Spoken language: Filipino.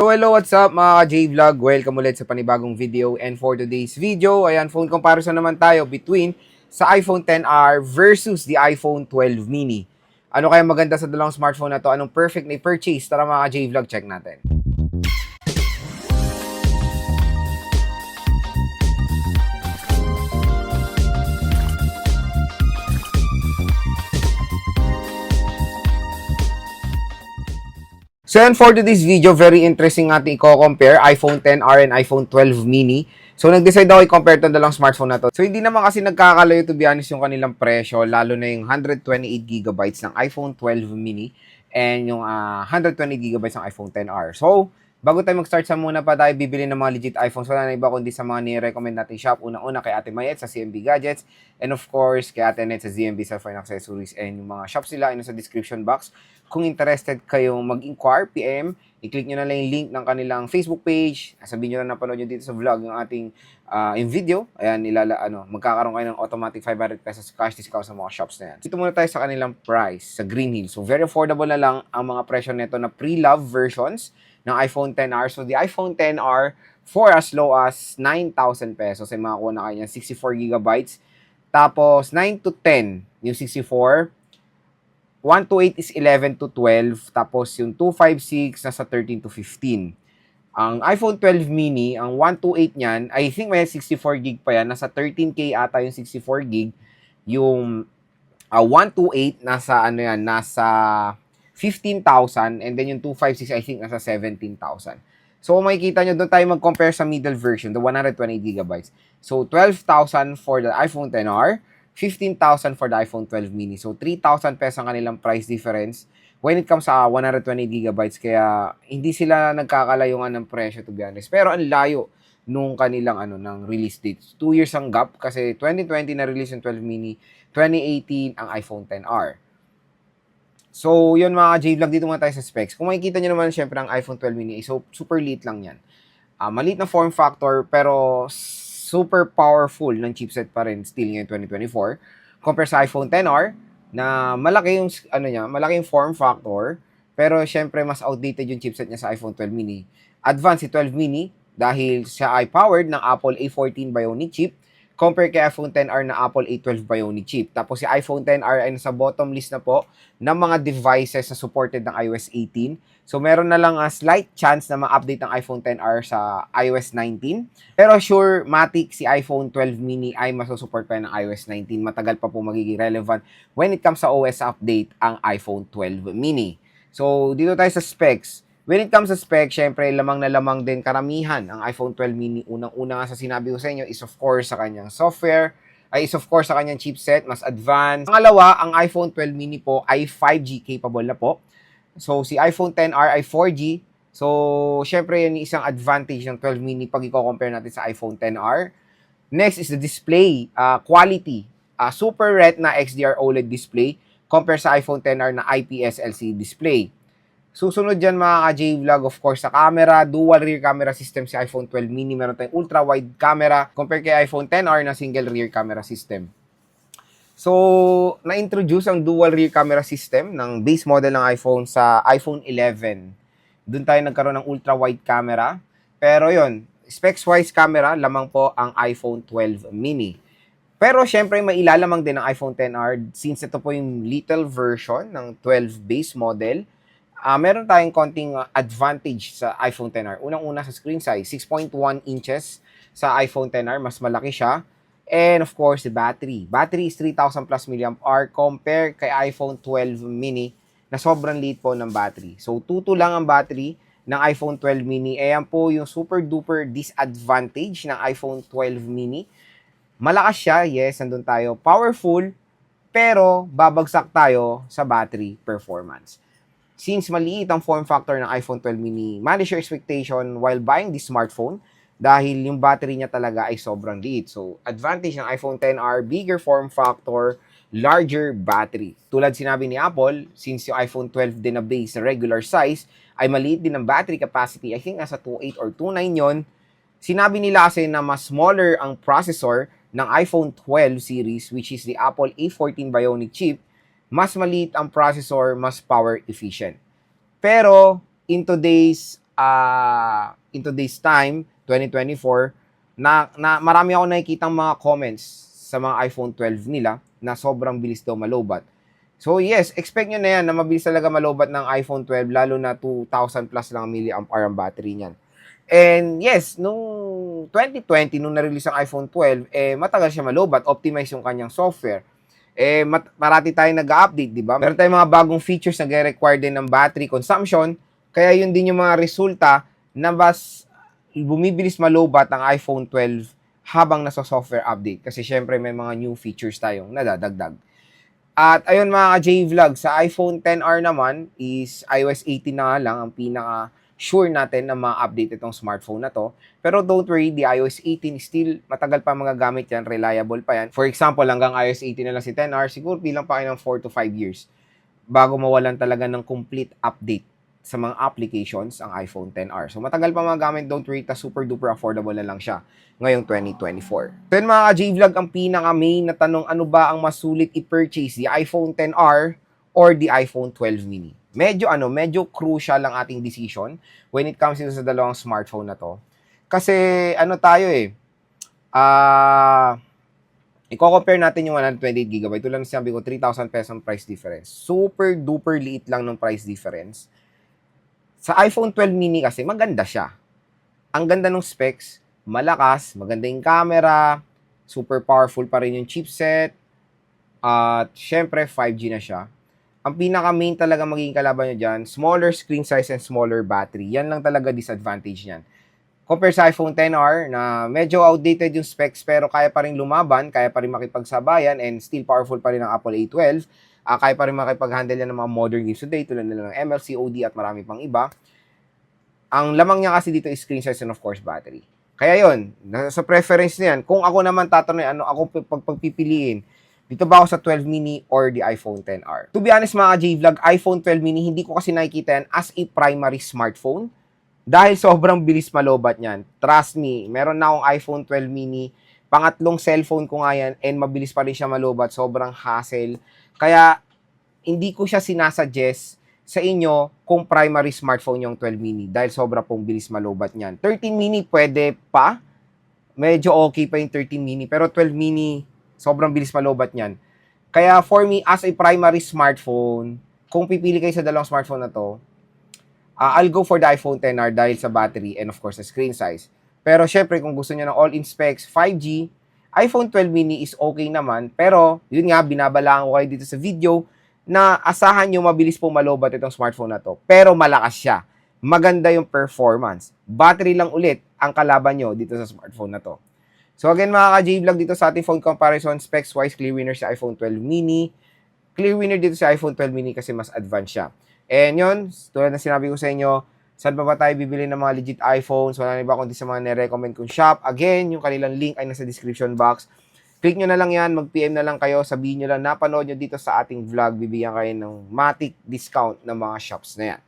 So hello, what's up mga J-Vlog? Welcome ulit sa panibagong video. And for today's video, ayan, phone comparison naman tayo between sa iPhone XR versus the iPhone 12 mini. Ano kaya maganda sa dalawang smartphone na to? Anong perfect na i-purchase? Tara mga J-Vlog, check natin. So and for today's video, very interesting natin i-compare iPhone XR and iPhone 12 mini. So nag-decide ako i-compare itong dalawang smartphone na to. So hindi naman kasi nagkakalayo to be honest yung kanilang presyo, lalo na yung 128GB ng iPhone 12 mini and yung 120GB ng iPhone XR. So bago tayo mag-start sa muna pa tayo bibili ng mga legit iPhones, wala na iba kundi sa mga ni-recommend natin shop. Unang-una kay Ate Mayet sa CMB Gadgets and of course kay Ate Net sa ZMB Cellphone Accessories, and yung mga shops nila ay sa description box. Kung interested kayong mag-inquire, PM, i-click nyo na lang yung link ng kanilang Facebook page. Sabihin nyo na napanood nyo dito sa vlog yung ating yung video. Ayan, magkakaroon kayo ng automatic 500 pesos cash discount sa mga shops na yan. Dito muna tayo sa kanilang price, sa Green Hills. So, very affordable na lang ang mga presyo nito na pre-love versions ng iPhone XR. So, the iPhone XR for as low as 9,000 pesos ay makakuha na kayo ng 64GB. Tapos, 9 to 10 yung 64. 128 is 11 to 12, tapos yung 256 nasa 13 to 15. Ang iPhone 12 mini, ang 128 niyan, I think may 64GB pa yan, nasa 13K ata yung 64GB. Yung 128 nasa nasa 15,000, and then yung 256 I think nasa 17,000. So makikita nyo, doon tayo mag-compare sa middle version, the 128GB. So 12,000 for the iPhone XR, 15,000 for the iPhone 12 mini. So, 3,000 pesos ang kanilang price difference when it comes sa 120GB. Kaya, hindi sila nagkakalayungan ng presyo, to be honest. Pero, ang layo nung kanilang ng release date. 2 years ang gap kasi 2020 na release yung 12 mini, 2018 ang iPhone XR. So, yun mga J-Vlog, dito muna tayo sa specs. Kung makikita nyo naman, syempre, ang iPhone 12 mini, so, super liit lang yan. Maliit na form factor, pero super powerful ng chipset pa rin still ngayon 2024 compare sa iPhone XR na malaki yung malaki yung form factor, pero syempre mas outdated yung chipset niya sa iPhone 12 mini. Advanced si 12 mini dahil siya ay powered ng Apple A14 Bionic chip compare kay iPhone XR na Apple A12 Bionic chip. Tapos si iPhone XR ay nasa bottom list na po ng mga devices na supported ng iOS 18. So meron na lang a slight chance na ma-update ng iPhone XR sa iOS 19. Pero sure, matik si iPhone 12 mini ay masusupport pa ng iOS 19. Matagal pa po magiging relevant when it comes sa OS update ang iPhone 12 mini. So dito tayo sa specs. When it comes sa specs, syempre, lamang na lamang din karamihan ang iPhone 12 mini. Unang-una nga sa sinabi ko sa inyo is of course sa kanyang software, is of course sa kanyang chipset, mas advanced. Pangalawa, ang iPhone 12 mini po ay 5G capable na po. So, si iPhone XR ay 4G. So, syempre, yan yung isang advantage ng 12 mini pag i-compare natin sa iPhone XR. Next is the display quality. Super Retina XDR OLED display compare sa iPhone XR na IPS LCD display. Susunod dyan mga ka-J-Vlog, of course, sa camera, dual rear camera system si iPhone 12 mini. Meron tayong ultra-wide camera compare kay iPhone XR na single rear camera system. So, na-introduce ang dual rear camera system ng base model ng iPhone sa iPhone 11. Doon tayo nagkaroon ng ultra-wide camera. Pero yon, specs-wise camera, lamang po ang iPhone 12 mini. Pero syempre, may ilalamang din ng iPhone XR since ito po yung little version ng 12 base model. Meron tayong konting advantage sa iPhone XR. Unang-una sa screen size, 6.1 inches sa iPhone XR, mas malaki siya. And of course, the battery. Battery is 3,000 plus mAh compare kay iPhone 12 mini na sobrang liit po ng battery. So, 2.2 lang ang battery ng iPhone 12 mini. Ayan po yung super duper disadvantage ng iPhone 12 mini. Malakas siya, yes, nandun tayo. Powerful, pero babagsak tayo sa battery performance. Since maliit ang form factor ng iPhone 12 mini, manage your expectation while buying this smartphone dahil yung battery niya talaga ay sobrang liit. So, advantage ng iPhone XR, bigger form factor, larger battery. Tulad sinabi ni Apple, since yung iPhone 12 din na base na regular size, ay maliit din ang battery capacity. I think nasa 2.8 or 2.9 yon. Sinabi nila kasi na mas smaller ang processor ng iPhone 12 series, which is the Apple A14 Bionic chip. Mas maliit ang processor, mas power efficient. Pero, in today's in today's time, 2024, na marami ako nakikitang mga comments sa mga iPhone 12 nila na sobrang bilis daw malobat. So yes, expect nyo na yan na mabilis talaga malobat ng iPhone 12 lalo na 2,000 plus lang milliampere ang battery niyan. And yes, nung 2020, nung na-release ang iPhone 12, matagal siya malobat, optimize yung kanyang software. Marati tayong nag-update, di ba? Meron tayong mga bagong features na require din ng battery consumption, kaya yun din yung mga resulta na bumibilis malobat ang iPhone 12 habang nasa software update. Kasi syempre may mga new features tayong nadadagdag. At ayun mga J-Vlog, sa iPhone XR naman is iOS 18 na nga lang ang pinaka-sure natin na ma-update itong smartphone na to. Pero don't worry, the iOS 18 still matagal pa magagamit yan, reliable pa yan. For example, hanggang iOS 18 na lang si XR, siguro bilang pa kayo ng 4 to 5 years bago mawalan talaga ng complete update sa mga applications ang iPhone XR. So matagal pa magagamit, don't worry, super duper affordable na lang siya ngayong 2024. So yun mga J-Vlog, ang pinaka-main na tanong, ano ba ang mas sulit i-purchase, the iPhone XR or the iPhone 12 mini? Medyo crucial ang ating decision when it comes sa dalawang smartphone na to. Kasi i-compare natin yung 128GB. Tulad ng sinabi ko, 3,000 pesos price difference. Super duper liit lang ng price difference. Sa iPhone 12 mini kasi, maganda siya. Ang ganda ng specs, malakas, maganda yung camera, super powerful pa rin yung chipset, at syempre 5G na siya. Ang pinaka-main talaga magiging kalaban nyo dyan, smaller screen size and smaller battery. Yan lang talaga disadvantage niyan. Compare sa iPhone XR na medyo outdated yung specs pero kaya pa rin lumaban, kaya pa rin makipagsabayan, and still powerful pa rin ang Apple A12. Kaya pa rin makipag-handle yan ng mga modern games today tulad nila ng ML, COD at marami pang iba. Ang lamang niya kasi dito is screen size and of course battery. Kaya yon, sa preference niyan. Kung ako naman tatanungin, ano ako pagpipiliin, dito ba ako sa 12 mini or the iPhone XR? To be honest mga J-Vlog, iPhone 12 mini, hindi ko kasi nakikita yan as a primary smartphone dahil sobrang bilis malobat niyan. Trust me, meron na akong iPhone 12 mini, pangatlong cellphone ko nga yan, and mabilis pa rin siya malobat, sobrang hassle. Kaya, hindi ko siya sinasuggest sa inyo kung primary smartphone yung 12 mini dahil sobra pong bilis malobat niyan. 13 mini pwede pa, medyo okay pa yung 13 mini, pero 12 mini, sobrang bilis malobat niyan. Kaya for me, as a primary smartphone, kung pipili kayo sa dalawang smartphone na to, I'll go for the iPhone XR dahil sa battery and of course sa screen size. Pero syempre, kung gusto niyo ng all-in specs, 5G, iPhone 12 mini is okay naman. Pero, yun nga, binabalaan ko kayo dito sa video na asahan nyo mabilis po malobat itong smartphone na to. Pero malakas siya. Maganda yung performance. Battery lang ulit ang kalaban nyo dito sa smartphone na to. So again mga ka-J-Vlog, dito sa ating phone comparison, specs-wise, clear winner sa iPhone 12 mini. Clear winner dito sa iPhone 12 mini kasi mas advanced siya. And yun, tulad na sinabi ko sa inyo, saan pa ba tayo bibili ng mga legit iPhones? Wala na iba kundi sa mga nire-recommend kong shop. Again, yung kanilang link ay nasa description box. Click nyo na lang yan, mag-PM na lang kayo, sabihin nyo lang, napanood nyo dito sa ating vlog, bibigyan kayo ng matic discount ng mga shops na yan.